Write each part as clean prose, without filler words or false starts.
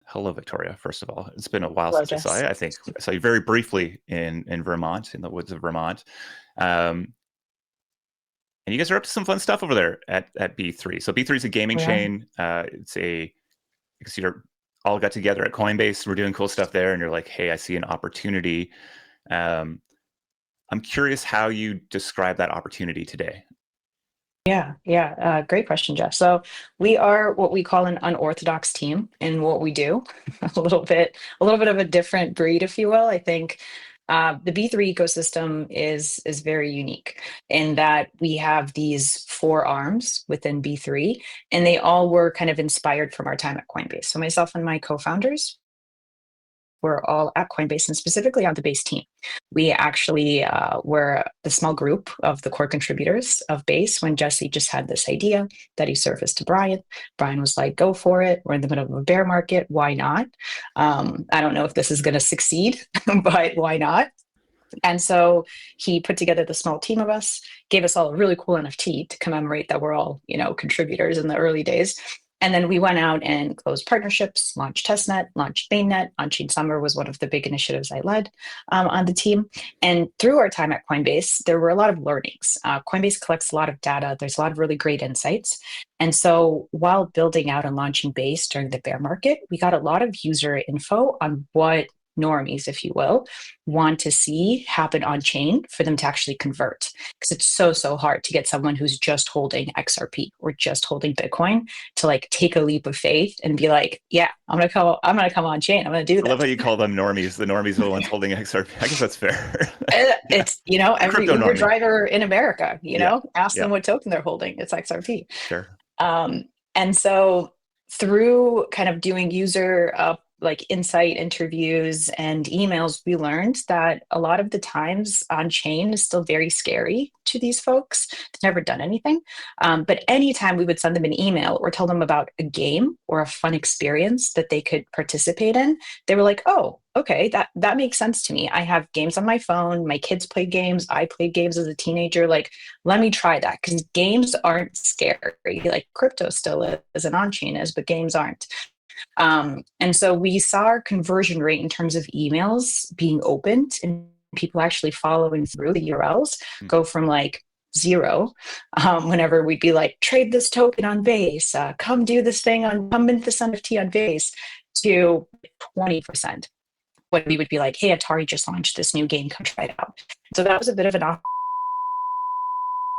Hello, Victoria. First of all, it's been a while Hello, since I saw Jess. you. I think I saw you very briefly in Vermont, in the woods of Vermont. Um, and you guys are up to some fun stuff over there at B3. So B3 is a gaming We are. chain. It's a because you're all got together at Coinbase. We're doing cool stuff there, and you're like, hey, I see an opportunity. Um, I'm curious how you describe that opportunity today. Yeah. Great question, Jeff. So we are what we call an unorthodox team in what we do. A little bit of a different breed, if you will. I think the B3 ecosystem is very unique in that we have these four arms within B3, and they all were kind of inspired from our time at Coinbase. So myself and my co-founders were all at Coinbase and specifically on the base team. We actually were the small group of the core contributors of Base when Jesse just had this idea that he surfaced to Brian. Brian was like, go for it. We're in the middle of a bear market. Why not? I don't know if this is going to succeed, but why not? And so he put together the small team of us, gave us all a really cool NFT to commemorate that we're all, contributors in the early days. And then we went out and closed partnerships, launched testnet, launched mainnet. Launching Summer was one of the big initiatives I led on the team. And through our time at Coinbase, there were a lot of learnings. Coinbase collects a lot of data. There's a lot of really great insights. And so while building out and launching Base during the bear market, we got a lot of user info on what normies, if you will, want to see happen on chain for them to actually convert. Because it's so hard to get someone who's just holding XRP or just holding Bitcoin to like take a leap of faith and be like, yeah, I'm gonna come on chain. I'm gonna do I love how this. you call them normies. The normies are the ones holding XRP. I guess that's fair. It's, The every crypto Uber normie. driver in America, Yeah. ask Yeah. them what token they're holding. It's XRP. Sure. Um, and so through kind of doing user like insight interviews and emails, we learned that a lot of the times on chain is still very scary to these folks. They've never done anything. But anytime we would send them an email or tell them about a game or a fun experience that they could participate in, they were like, oh, okay, that makes sense to me. I have games on my phone. My kids play games. I played games as a teenager. Like, let me try that because games aren't scary. Like crypto still is and on-chain is, but games aren't. And so we saw our conversion rate in terms of emails being opened and people actually following through the URLs Hmm. go from like zero whenever we'd be like, trade this token on Base, come mint this NFT on Base to 20% when we would be like, hey, Atari just launched this new game, come try it out. So that was a bit of an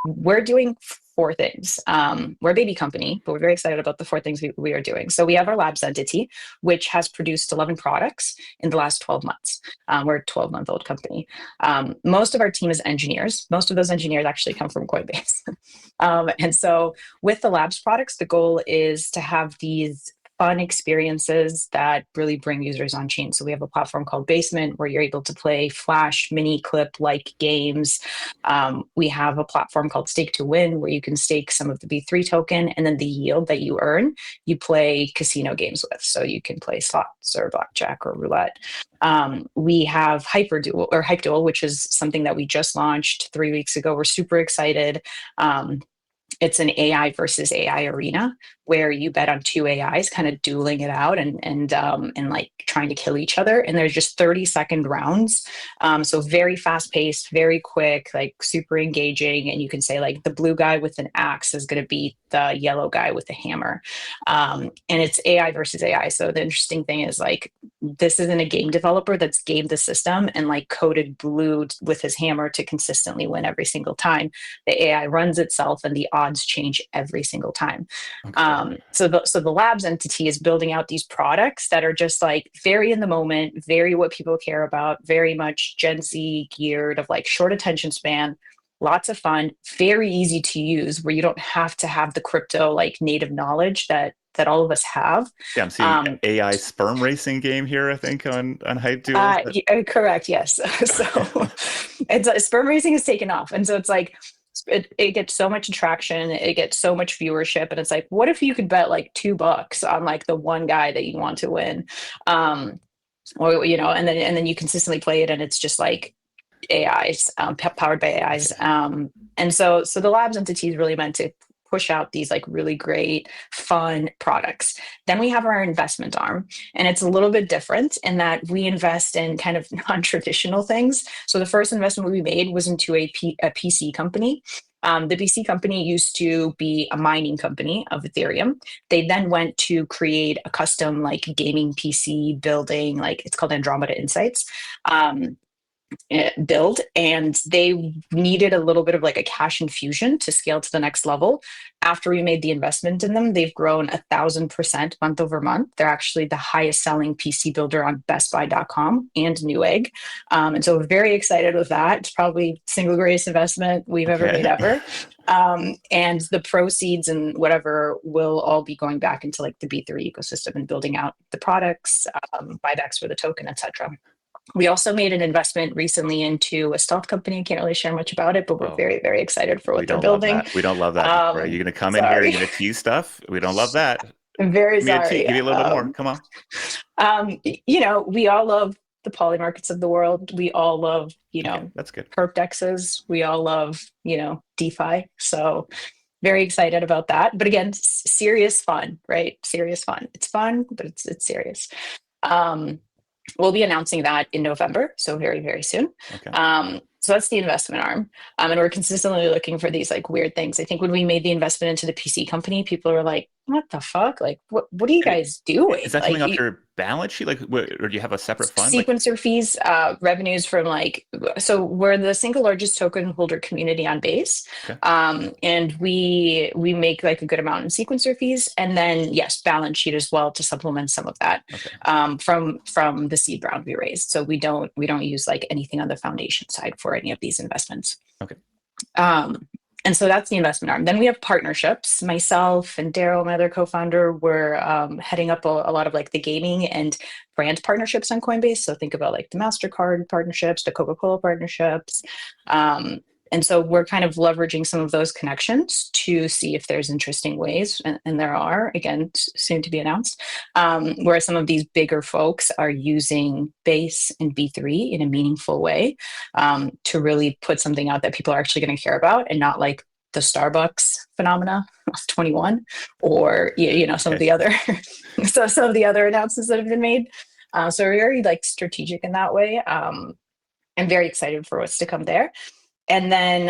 we're doing four things. We're a baby company, but we're very excited about the four things we are doing. So we have our labs entity, which has produced 11 products in the last 12 months. We're a 12-month-old company. Most of our team is engineers. Most of those engineers actually come from Coinbase. And so with the labs products, the goal is to have these fun experiences that really bring users on chain. So we have a platform called Basement where you're able to play flash mini clip like games. We have a platform called Stake to Win where you can stake some of the B3 token and then the yield that you earn, you play casino games with. So you can play slots or blackjack or roulette. We have Hype Duel, which is something that we just launched 3 weeks ago. We're super excited. It's an AI versus AI arena where you bet on two AIs kind of dueling it out and like trying to kill each other. And there's just 30-second rounds. So very fast paced, very quick, like super engaging. And you can say like the blue guy with an axe is going to beat the yellow guy with a hammer. And it's AI versus AI. So the interesting thing is like, this isn't a game developer that's gamed the system and like coded blue with his hammer to consistently win every single time. The AI runs itself and the odds change every single time. Okay. So the labs entity is building out these products that are just like very in the moment, very what people care about, very much Gen Z geared of like short attention span, lots of fun, very easy to use where you don't have to have the crypto like native knowledge that all of us have. Yeah, I'm seeing Um, AI sperm racing game here, I think, on Hype Duel. Correct, yes. So it's sperm racing is taken off, and so it's like it gets so much attraction, it gets so much viewership, and it's like, what if you could bet like $2 on like the one guy that you want to win, um, or and then you consistently play it, and it's just like AIs, powered by AIs, and so the labs entity is really meant to push out these like really great, fun products. Then we have our investment arm, and it's a little bit different in that we invest in kind of non-traditional things. So the first investment we made was into a PC company. The PC company used to be a mining company of Ethereum. They then went to create a custom like gaming PC building, like it's called Andromeda Insights. Build, and they needed a little bit of like a cash infusion to scale to the next level. After we made the investment in them, they've grown 1,000% month over month. They're actually the highest selling PC builder on bestbuy.com and Newegg. And so we're very excited with that. It's probably single greatest investment we've ever made Okay. ever. And the proceeds and whatever will all be going back into like the B3 ecosystem and building out the products, buybacks for the token, etc. We also made an investment recently into a stealth company. I can't really share much about it, but we're Oh, very, very excited for we what they're don't love building. that. We don't love that, Victoria. You're gonna come in here, you're Sorry. gonna tease stuff. We don't love that. I'm very Give me a tea. sorry. Give me a little bit more. Come on. We all love the poly markets of the world. We all love, Okay, that's good. perp dexes. We all love, DeFi. So very excited about that. But again, serious fun, right? Serious fun. It's fun, but it's serious. Um, We'll be announcing that in November, so very, very soon. Okay. So that's the investment arm. And we're consistently looking for these like weird things. I think when we made the investment into the PC company, people were like, what the fuck? Like, what are you And guys doing? is that coming Like, off your balance sheet? Like, or do you have a separate fund? Like, sequencer fees, revenues from like, so we're the single largest token holder community on Base. okay. And we make like a good amount in sequencer fees, and then yes, balance sheet as well to supplement some of that, Okay. from the seed round we raised. So we don't use like anything on the foundation side for any of these investments. Okay. And so that's the investment arm. Then we have partnerships. Myself and Daryl, my other co-founder, were heading up a lot of like the gaming and brand partnerships on Coinbase. So think about like the MasterCard partnerships, the Coca-Cola partnerships. And so we're kind of leveraging some of those connections to see if there's interesting ways, and there are, again, soon to be announced, where some of these bigger folks are using Base and B3 in a meaningful way, to really put something out that people are actually going to care about, and not like the Starbucks phenomena of 21, or some of Okay. the other some of the other announcements that have been made. So we're very like strategic in that way. I'm very excited for what's to come there. And then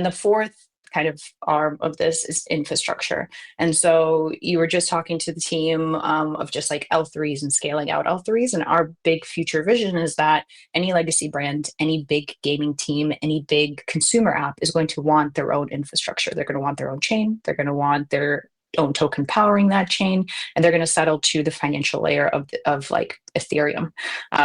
the fourth kind of arm of this is infrastructure. And so you were just talking to the team, of just like L3s and scaling out L3s. And our big future vision is that any legacy brand, any big gaming team, any big consumer app is going to want their own infrastructure. They're going to want their own chain. They're going to want their own token powering that chain, and they're going to settle to the financial layer of like Ethereum,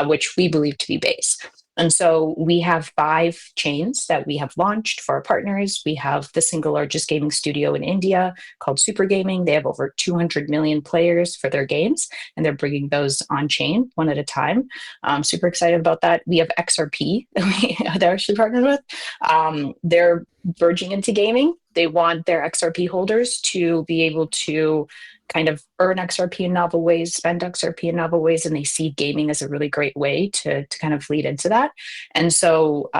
which we believe to be Base. And so we have 5 chains that we have launched for our partners. We have the single largest gaming studio in India called Super Gaming. They have over 200 million players for their games, and they're bringing those on chain one at a time. I'm super excited about that. We have XRP that they're actually partnered with. They're verging into gaming. They want their XRP holders to be able to kind of earn XRP in novel ways, spend XRP in novel ways, and they see gaming as a really great way to kind of lead into that. And so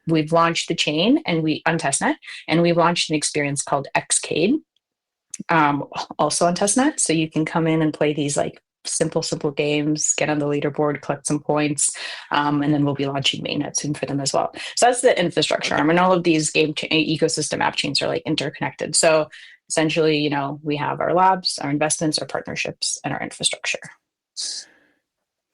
we've launched the chain on testnet, and we've launched an experience called Xcade, also on testnet. So you can come in and play these like simple games, get on the leaderboard, collect some points, and then we'll be launching mainnet soon for them as well. So that's the infrastructure arm, and all of these ecosystem app chains are like interconnected. So essentially, we have our labs, our investments, our partnerships, and our infrastructure.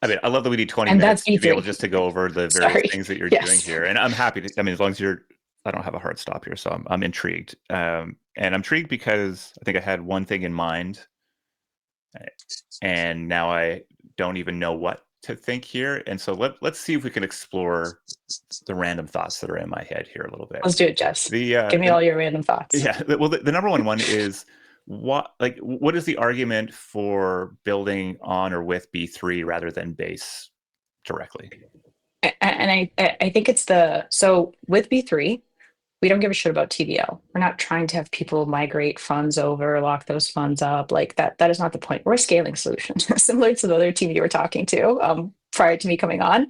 I mean, I love that we need 20 And minutes that's to be able B3. just to go over the various Sorry. things that you're doing Yes. here. And I'm happy to, I mean, as long as I don't have a hard stop here. So I'm intrigued. And I'm intrigued because I think I had one thing in mind, and now I don't even know what to think here. And so let's see if we can explore the random thoughts that are in my head here a little bit. Let's do it, Jess. Give me The all your random thoughts. yeah, well, the number one is what is the argument for building on or with B3 rather than Base directly? And I think it's so with B3, we don't give a shit about TVL. We're not trying to have people migrate funds over, lock those funds up. Like that is not the point. We're a scaling solution, similar to the other team you were talking to, prior to me coming on.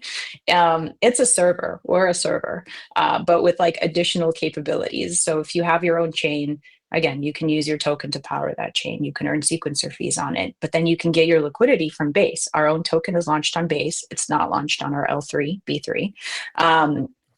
It's a server. We're a server, but with like additional capabilities. So if you have your own chain, Again, you can use your token to power that chain. You can earn sequencer fees on it, but then you can get your liquidity from Base. Our own token is launched on Base. It's not launched on our L3, B3.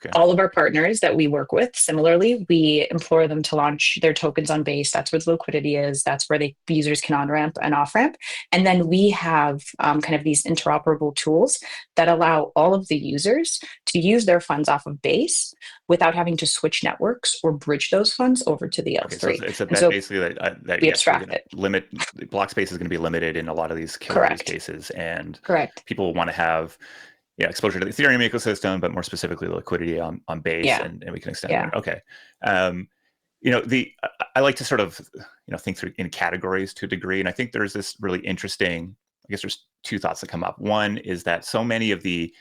Okay. All of our partners that we work with, similarly, we implore them to launch their tokens on Base. That's where the liquidity is. That's where users can on ramp and off ramp. And then we have kind of these interoperable tools that allow all of the users to use their funds off of Base without having to switch networks or bridge those funds over to the Okay, so L3. it's a And bet so basically that we yes, we're abstract going to it. limit block space is going to be limited in a lot of these killer use Correct. cases, and Correct. people want to have exposure to the Ethereum ecosystem, but more specifically liquidity on Base, Yeah. and we can extend Yeah. there. Okay, I like to sort of think through in categories to a degree, and I think there's this really interesting. I guess there's two thoughts that come up. One is that so many of the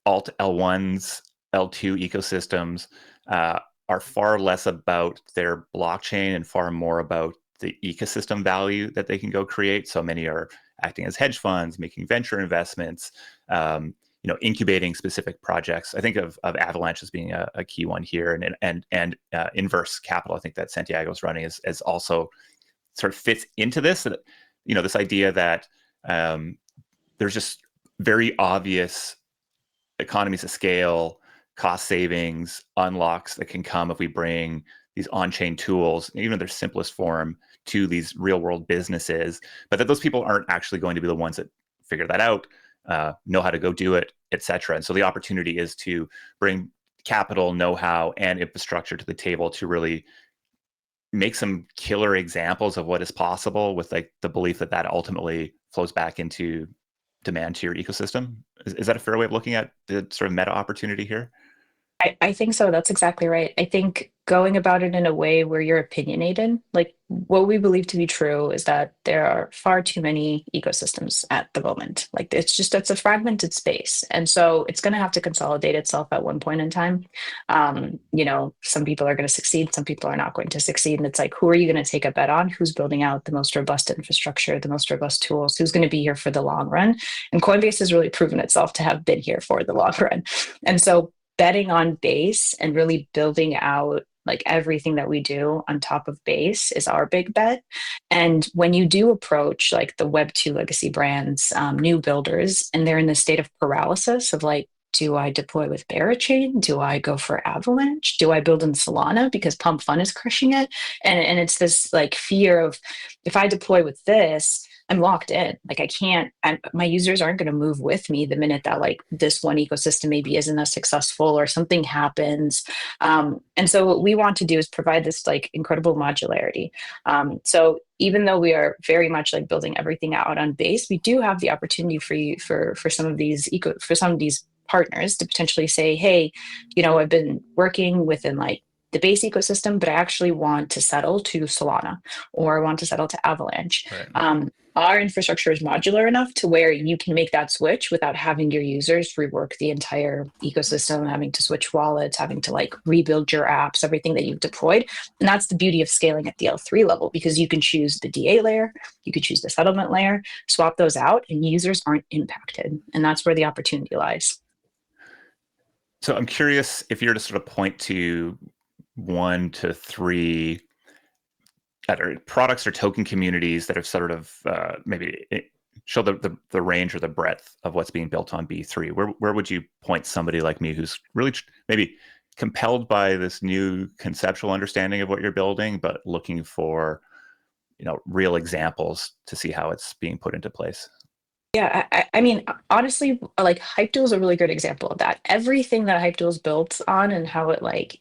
alt L1s, L2 ecosystems are far less about their blockchain and far more about the ecosystem value that they can go create. So many are acting as hedge funds, making venture investments, incubating specific projects. I think of Avalanche as being a key one here, and Inverse Capital, I think that Santiago's running is also sort of fits into this. This idea that there's just very obvious economies of scale, cost savings, unlocks that can come if we bring these on-chain tools, even in their simplest form, to these real-world businesses, but that those people aren't actually going to be the ones that figure that out, know how to go do it, et cetera. And so the opportunity is to bring capital, know-how, and infrastructure to the table to really make some killer examples of what is possible, with like the belief that that ultimately flows back into demand to your ecosystem. Is that a fair way of looking at the sort of meta opportunity here? I think so. That's exactly right. I think going about it in a way where you're opinionated, like what we believe to be true is that there are far too many ecosystems at the moment. Like it's a fragmented space. And so it's going to have to consolidate itself at one point in time. Some people are going to succeed, some people are not going to succeed. And it's like, who are you going to take a bet on? Who's building out the most robust infrastructure, the most robust tools? Who's going to be here for the long run? And Coinbase has really proven itself to have been here for the long run. And so betting on Base and really building out like everything that we do on top of Base is our big bet. And when you do approach like the Web2 legacy brands, new builders, and they're in the state of paralysis of like, do I deploy with Barachain? Do I go for Avalanche? Do I build in Solana because Pump Fun is crushing it? And it's this like fear of, if I deploy with this, I'm locked in. Like I can't, my users aren't going to move with me the minute that like this one ecosystem maybe isn't as successful or something happens. And so what we want to do is provide this like incredible modularity. So even though we are very much like building everything out on Base, we do have the opportunity for some of these partners to potentially say, hey, I've been working within like the Base ecosystem, but I actually want to settle to Solana or I want to settle to Avalanche. Right. Our infrastructure is modular enough to where you can make that switch without having your users rework the entire ecosystem, having to switch wallets, having to like rebuild your apps, everything that you've deployed. And that's the beauty of scaling at the L3 level, because you can choose the DA layer, you could choose the settlement layer, swap those out, and users aren't impacted. And that's where the opportunity lies. So I'm curious if you're to sort of point to 1 to 3 either products or token communities that have sort of maybe show the range or the breadth of what's being built on B3. Where would you point somebody like me who's really maybe compelled by this new conceptual understanding of what you're building, but looking for real examples to see how it's being put into place? Yeah, I mean, honestly, like Hypeduel is a really good example of that. Everything that Hypeduel is built on and how it like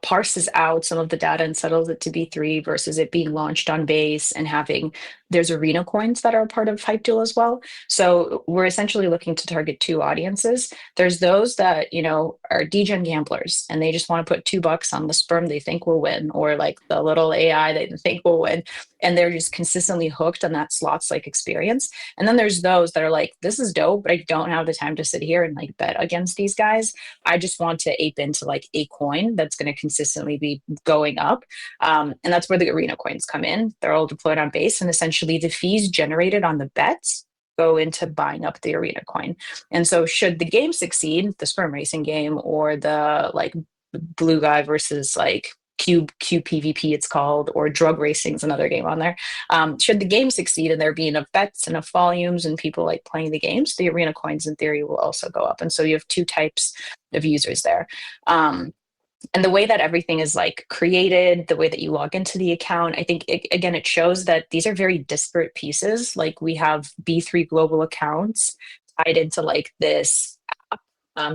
parses out some of the data and settles it to B3 versus it being launched on Base and having there's arena coins that are a part of Hypeduel as well. So we're essentially looking to target two audiences. There's those that, are degen gamblers and they just want to put $2 on the sperm they think will win, or like the little AI they think will win. And they're just consistently hooked on that slots like experience. And then there's those that are like, this is dope, but I don't have the time to sit here and like bet against these guys. I just want to ape into like a coin that's going to consistently be going up. And that's where the arena coins come in. They're all deployed on Base, and essentially the fees generated on the bets go into buying up the arena coin. And so should the game succeed, the sperm racing game or the like blue guy versus like QPVP it's called, or drug racing is another game on there. Should the game succeed and there be enough bets, enough volumes, and people like playing the games, the arena coins in theory will also go up. And so you have two types of users there. And the way that everything is like created, the way that you log into the account, I think again, it shows that these are very disparate pieces. Like we have B3 global accounts tied into like this,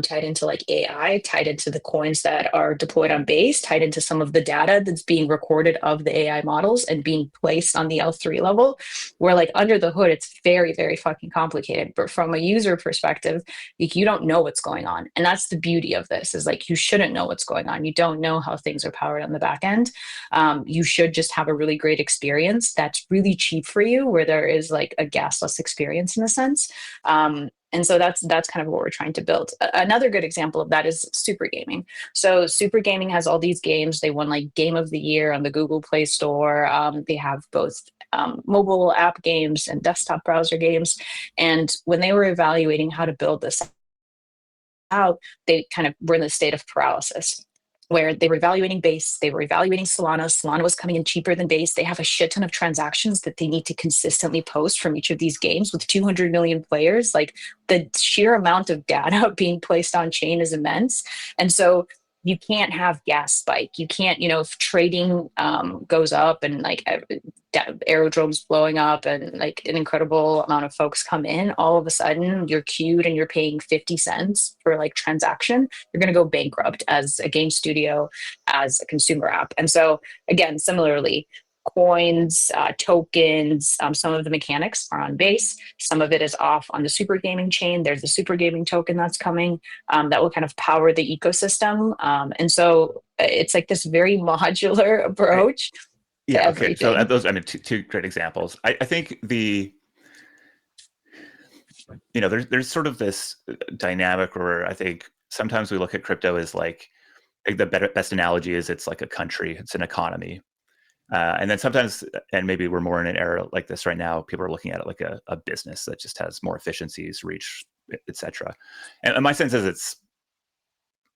tied into like AI, tied into the coins that are deployed on base, tied into some of the data that's being recorded of the AI models and being placed on the L3 level, where like under the hood, it's very, very fucking complicated. But from a user perspective, like, you don't know what's going on. And that's the beauty of this, is like, you shouldn't know what's going on. You don't know how things are powered on the back end. You should just have a really great experience that's really cheap for you, where there is like a gasless experience in a sense. And so that's kind of what we're trying to build. Another good example of that is super gaming. So super gaming has all these games. They won like Game of the Year on the Google Play Store. They have both mobile app games and desktop browser games. And when they were evaluating how to build this out, they kind of were in the state of paralysis, where they were evaluating base, they were evaluating Solana. Solana was coming in cheaper than base. They have a shit ton of transactions that they need to consistently post from each of these games with 200 million players. Like, the sheer amount of data being placed on chain is immense. And so you can't have gas spike. You can't, if trading goes up and like aerodromes blowing up and like an incredible amount of folks come in, all of a sudden you're queued and you're paying 50 cents for like transaction. You're going to go bankrupt as a game studio, as a consumer app. And so again, similarly, coins, tokens, some of the mechanics are on base. Some of it is off on the super gaming chain. There's the super gaming token that's coming that will kind of power the ecosystem. And so it's like this very modular approach to Okay. everything. So those, I mean, two great examples. I think there's sort of this dynamic where I think sometimes we look at crypto as like the best analogy is it's like a country, it's an economy. And then sometimes, and maybe we're more in an era like this right now, people are looking at it like a business that just has more efficiencies, reach, etc. And my sense is it's,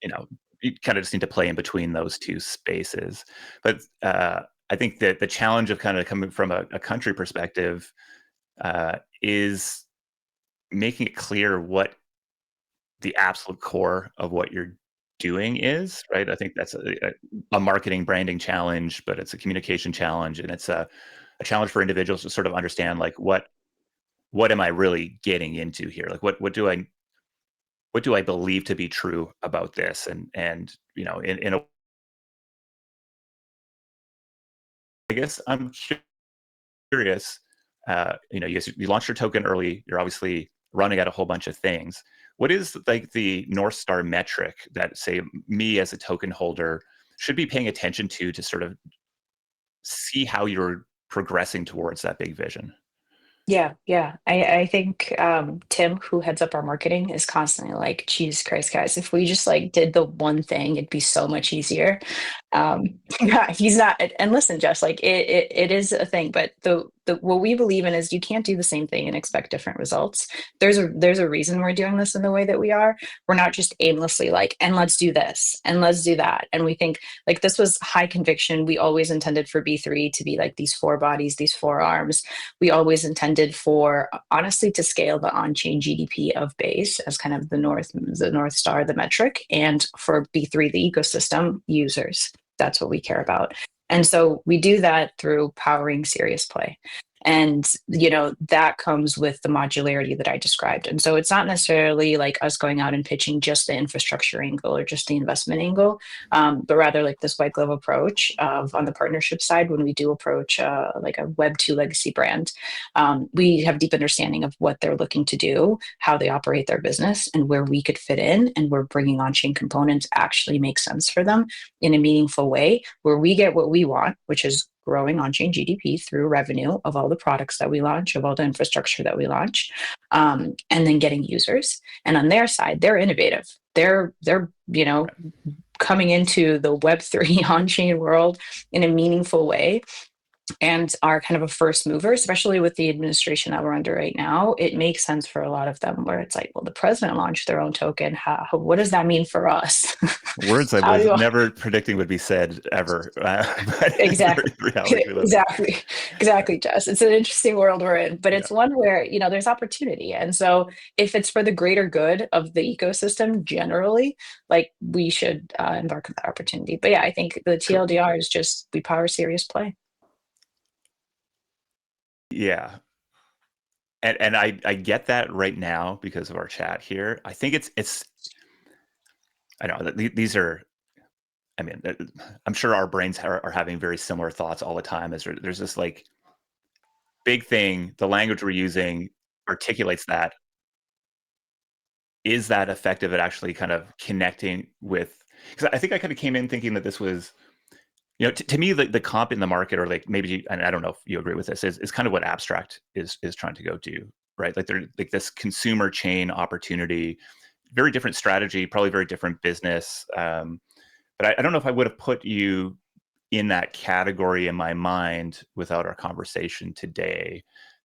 you kind of just need to play in between those two spaces. But I think that the challenge of kind of coming from a country perspective is making it clear what the absolute core of what you're doing is, right? I think that's a marketing branding challenge, but it's a communication challenge, and it's a challenge for individuals to sort of understand like what am I really getting into here? Like what do I believe to be true about this? And in a, I guess I'm curious. You launched your token early. You're obviously running at a whole bunch of things. What is like the North Star metric that, say, me as a token holder should be paying attention to sort of see how you're progressing towards that big vision? Yeah. I think Tim, who heads up our marketing, is constantly like, Jesus Christ, guys, if we just like did the one thing, it'd be so much easier. Yeah, he's not. And listen, Jess, like it is a thing, but the what we believe in is you can't do the same thing and expect different results. There's a reason we're doing this in the way that we are. We're not just aimlessly like, and let's do this and let's do that. And we think like this was high conviction. We always intended for B3 to be like these four bodies, these four arms. We always intended for, honestly, to scale the on-chain GDP of base as kind of the North Star, the metric, and for B3, the ecosystem users. That's what we care about. And so we do that through powering serious play. And, that comes with the modularity that I described. And so it's not necessarily like us going out and pitching just the infrastructure angle or just the investment angle, but rather like this white glove approach of, on the partnership side, when we do approach like a Web2 legacy brand, we have deep understanding of what they're looking to do, how they operate their business, and where we could fit in. And we're bringing on-chain components actually make sense for them in a meaningful way, where we get what we want, which is growing on-chain GDP through revenue of all the products that we launch, of all the infrastructure that we launch, and then getting users. And on their side, they're innovative. They're coming into the Web3 on-chain world in a meaningful way. and are kind of a first mover, especially with the administration that we're under right now, it makes sense for a lot of them where it's like, well, the president launched their own token. What does that mean for us? Words I How was do I, never predicting would be said ever, but it's exactly. very reality we live in. Exactly, Jess. It's an interesting world we're in, but Yeah, it's one where, there's opportunity. And so if it's for the greater good of the ecosystem generally, like we should embark on that opportunity. But yeah, I think the cool. TLDR is just we power serious play. Yeah, and I get that right now because of our chat here. I think it's I know that these are. I mean, I'm sure our brains are having very similar thoughts all the time. There's this like big thing. The language we're using articulates that. Is that effective at actually kind of connecting with? Because I think I kind of came in thinking that this was, to me, the comp in the market, or like maybe, and I don't know if you agree with this, is kind of what abstract is trying to go do, right? Like they're like this consumer chain opportunity, very different strategy, probably very different business. But I don't know if I would have put you in that category in my mind without our conversation today.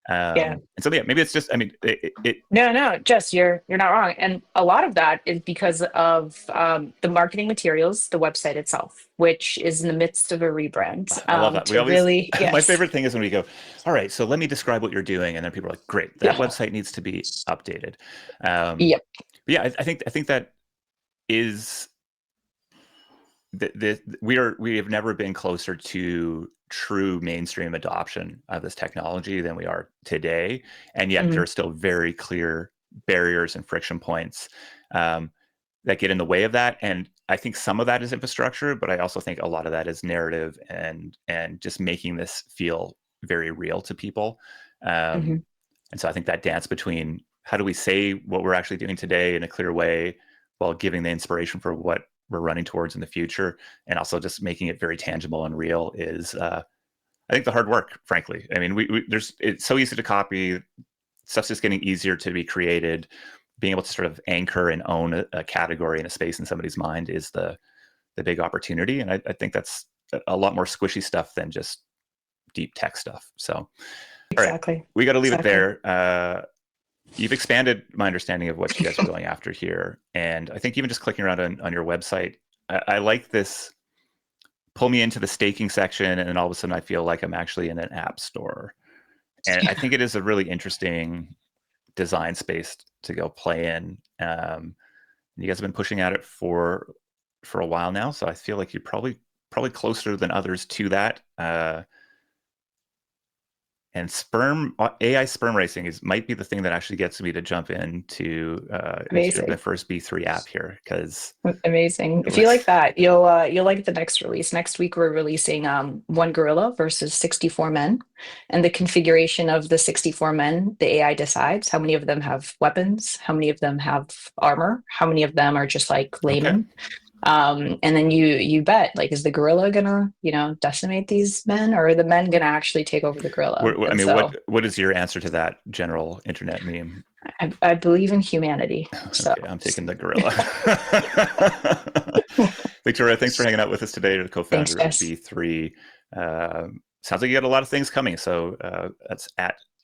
Yeah. And so yeah, maybe it's just, I mean, it No, Jess, you're not wrong, and a lot of that is because of the marketing materials, the website itself, which is in the midst of a rebrand. I love that. We To always, really, my yes, favorite thing is when we go, all right, so let me describe what you're doing. And then people are like, great, that yeah, website needs to be updated. yep, But yeah, I think that is we have never been closer to true mainstream adoption of this technology than we are today, and yet there hmm are still very clear barriers and friction points um, that get in the way of that. And I think some of that is infrastructure, but I also think a lot of that is narrative and just making this feel very real to people. Um, hmm and so I think that dance between how do we say what we're actually doing today in a clear way while giving the inspiration for what we're running towards in the future, and also just making it very tangible and real is, I think, the hard work. Frankly, I mean, it's so easy to copy. Stuff's just getting easier to be created. Being able to sort of anchor and own a category and a space in somebody's mind is the big opportunity, and I think that's a lot more squishy stuff than just deep tech stuff. So, all right, exactly, we got to leave it exactly. there. You've expanded my understanding of what you guys are going after here. And I think even just clicking around on your website, I like this pull me into the staking section, and then all of a sudden I feel like I'm actually in an app store. And I think it is a really interesting design space to go play in. You guys have been pushing at it for a while now, so I feel like you're probably closer than others to that. And AI sperm racing might be the thing that actually gets me to jump into the Amazing. first B3 app here, because Amazing. it If you looks like that, you'll like the next release. Next week we're releasing one gorilla versus 64 men. And the configuration of the 64 men, the AI decides how many of them have weapons, how many of them have armor, how many of them are just like okay. laymen. And then you bet, like, is the gorilla gonna, decimate these men, or are the men gonna actually take over the gorilla? I And mean, so what is your answer to that general internet meme? I believe in humanity. So Okay, I'm taking the gorilla. Viktoriya, thanks for hanging out with us today. You're the thanks, co-founder of Jess. B3. Sounds like you got a lot of things coming. So that's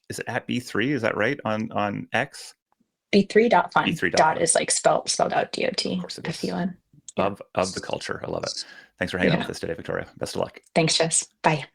is it at B3? Is that right on X? B3.fun. Dot B3.fun. is like spelled out Of DOT course it is. FUN. Yeah. Of the culture. I love it. Thanks for hanging out Yeah. with us today, Viktoriya. Best of luck. Thanks, Jess. Bye.